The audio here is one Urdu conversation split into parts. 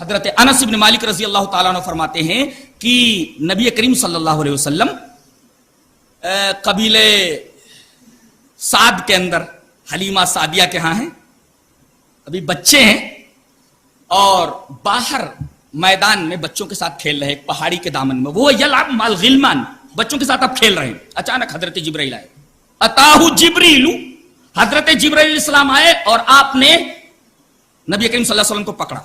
حضرت انس بن مالک رضی اللہ تعالیٰ عنہ فرماتے ہیں کہ نبی کریم صلی اللہ علیہ وسلم قبیلے سعد کے اندر حلیمہ سعدیہ کے ہاں ہیں، ابھی بچے ہیں اور باہر میدان میں بچوں کے ساتھ کھیل رہے ہیں، ایک پہاڑی کے دامن میں، وہ یلعب مال غلمان، بچوں کے ساتھ اب کھیل رہے ہیں. اچانک حضرت جبرائیل آئے، اتاہ جبریل، حضرت جبرائیل علیہ السلام آئے اور آپ نے نبی کریم صلی اللہ علیہ وسلم کو پکڑا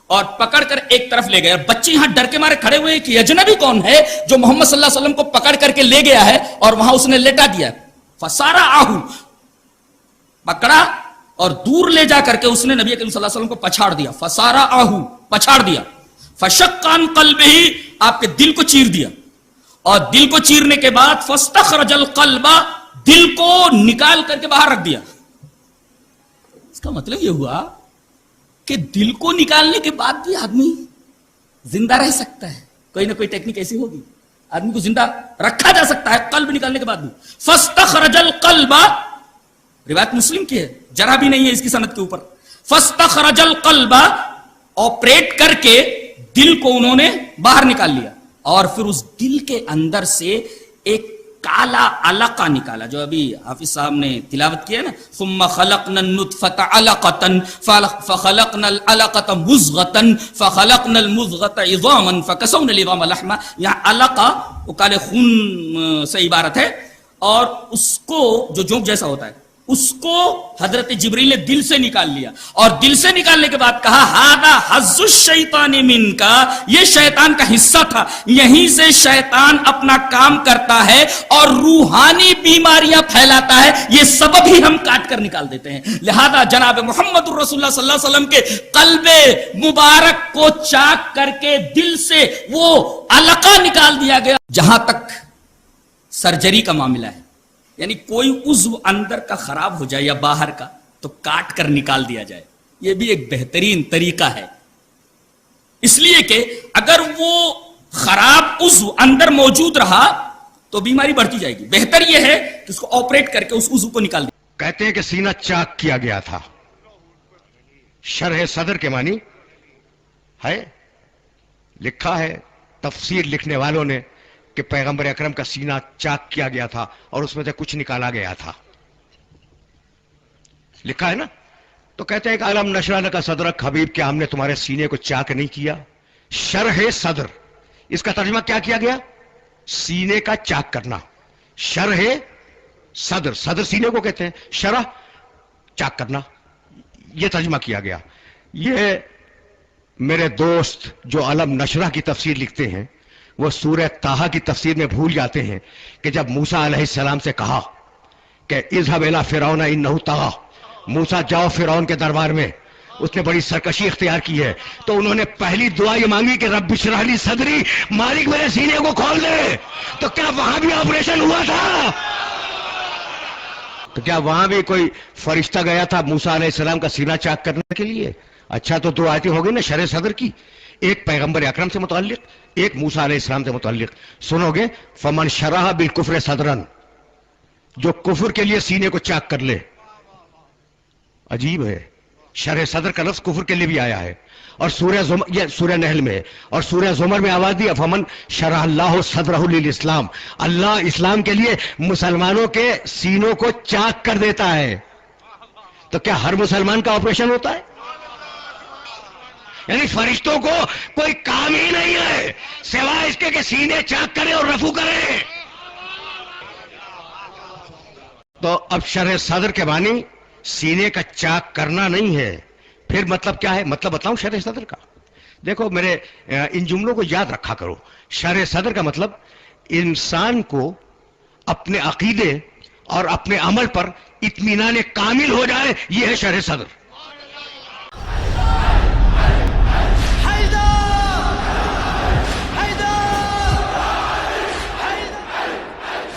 اور پکڑ کر ایک طرف لے گئے. اور بچے یہاں ڈر کے مارے کھڑے ہوئے کہ اجنبی کون ہے جو محمد صلی اللہ علیہ وسلم کو پکڑ کر کے لے گیا ہے اور وہاں اس نے لیٹا دیا. فسارا آہو، پکڑا اور دور لے جا کر کے اس نے نبی کریم صلی اللہ علیہ وسلم کو پچھاڑ دیا. فسارا آہو، پچھاڑ دیا. فشق عن قلبہ، آپ کے دل کو چیر دیا. اور دل کو چیرنے کے بعد فاستخرج القلب، دل کو نکال کر کے باہر رکھ دیا. اس کا مطلب یہ ہوا کہ دل کو نکالنے کے بعد بھی آدمی زندہ رہ سکتا ہے. کوئی نہ کوئی ٹیکنیک ایسی ہوگی، آدمی کو زندہ رکھا جا سکتا ہے قلب نکالنے کے بعد بھی. فاستخرج القلب، روایت مسلم کی ہے، جرا بھی نہیں ہے اس کی سند کے اوپر. فاستخرج القلب، آپریٹ کر کے دل کو انہوں نے باہر نکال لیا. اور پھر اس دل کے اندر سے ایک کالا علقہ نکالا، جو ابھی حافظ صاحب نے تلاوت کیا نا، ثم خلقنا النطفة علقة فخلقنا العلقة مضغة فخلقنا المضغة عظاما فكسونا العظام لحما. یہاں علقہ وہ کالے خون سے عبارت ہے، اور اس کو جو جوک جیسا ہوتا ہے اس کو حضرت جبریل نے دل سے نکال لیا. اور دل سے نکالنے کے بعد کہا ھذا حظ الشیطان منک، یہ شیطان کا حصہ تھا، یہیں سے شیطان اپنا کام کرتا ہے اور روحانی بیماریاں پھیلاتا ہے. یہ سبب ہی ہم کاٹ کر نکال دیتے ہیں. لہذا جناب محمد رسول اللہ صلی اللہ علیہ وسلم کے قلب مبارک کو چاک کر کے دل سے وہ علقہ نکال دیا گیا. جہاں تک سرجری کا معاملہ ہے، یعنی کوئی عضو اندر کا خراب ہو جائے یا باہر کا تو کاٹ کر نکال دیا جائے، یہ بھی ایک بہترین طریقہ ہے. اس لیے کہ اگر وہ خراب عضو اندر موجود رہا تو بیماری بڑھتی جائے گی. بہتر یہ ہے کہ اس کو آپریٹ کر کے اس عضو کو نکال دیا. کہتے ہیں کہ سینہ چاک کیا گیا تھا. شرح صدر کے معنی ہے، لکھا ہے تفسیر لکھنے والوں نے کہ پیغمبر اکرم کا سینہ چاک کیا گیا تھا اور اس میں سے کچھ نکالا گیا تھا. لکھا ہے نا. تو کہتے ہیں کہ علم نشرح لک صدرک، حبیب کہ ہم نے تمہارے سینے کو چاک نہیں کیا. شرح صدر، اس کا ترجمہ کیا کیا گیا؟ سینے کا چاک کرنا. شرح صدر، صدر سینے کو کہتے ہیں، شرح چاک کرنا، یہ ترجمہ کیا گیا. یہ میرے دوست جو علم نشرح کی تفسیر لکھتے ہیں وہ سورہ طٰہٰ کی تفسیر میں بھول جاتے ہیں کہ جب موسیٰ علیہ السلام سے کہا کہ اذهب الى فرعون انه طغى، موسیٰ جاؤ فرعون کے دربار میں، اس نے بڑی سرکشی اختیار کی ہے، تو انہوں نے پہلی دعا یہ مانگی کہ رب اشرح لی صدری، مالک میرے سینے کو کھول دے. تو کیا وہاں بھی آپریشن ہوا تھا؟ تو کیا وہاں بھی کوئی فرشتہ گیا تھا موسیٰ علیہ السلام کا سینہ چاک کرنے کے لیے؟ اچھا، تو دو آیتیں ہو گئی نا شرح صدر کی، ایک پیغمبر اکرم سے متعلق، ایک موسیٰ علیہ السلام سے متعلق. سنو گے، فمن شرح بالکفر صدرن، جو کفر کے لیے سینے کو چاک کر لے. عجیب ہے، شرح صدر کا لفظ کفر کے لیے بھی آیا ہے. اور یہ سورہ نحل میں ہے. اور سورہ زمر میں آواز دی فمن شرح اللہ صدرہ للاسلام، اللہ اسلام کے لیے مسلمانوں کے سینوں کو چاک کر دیتا ہے. تو کیا ہر مسلمان کا آپریشن ہوتا ہے؟ یعنی فرشتوں کو کوئی کام ہی نہیں ہے سوائے اس کے کہ سینے چاک کریں اور رفو کریں. تو اب شرح صدر کے معنی سینے کا چاک کرنا نہیں ہے. پھر مطلب کیا ہے؟ مطلب بتاؤں شرح صدر کا؟ دیکھو میرے ان جملوں کو یاد رکھا کرو. شرح صدر کا مطلب انسان کو اپنے عقیدے اور اپنے عمل پر اطمینان کامل ہو جائے، یہ ہے شرح صدر.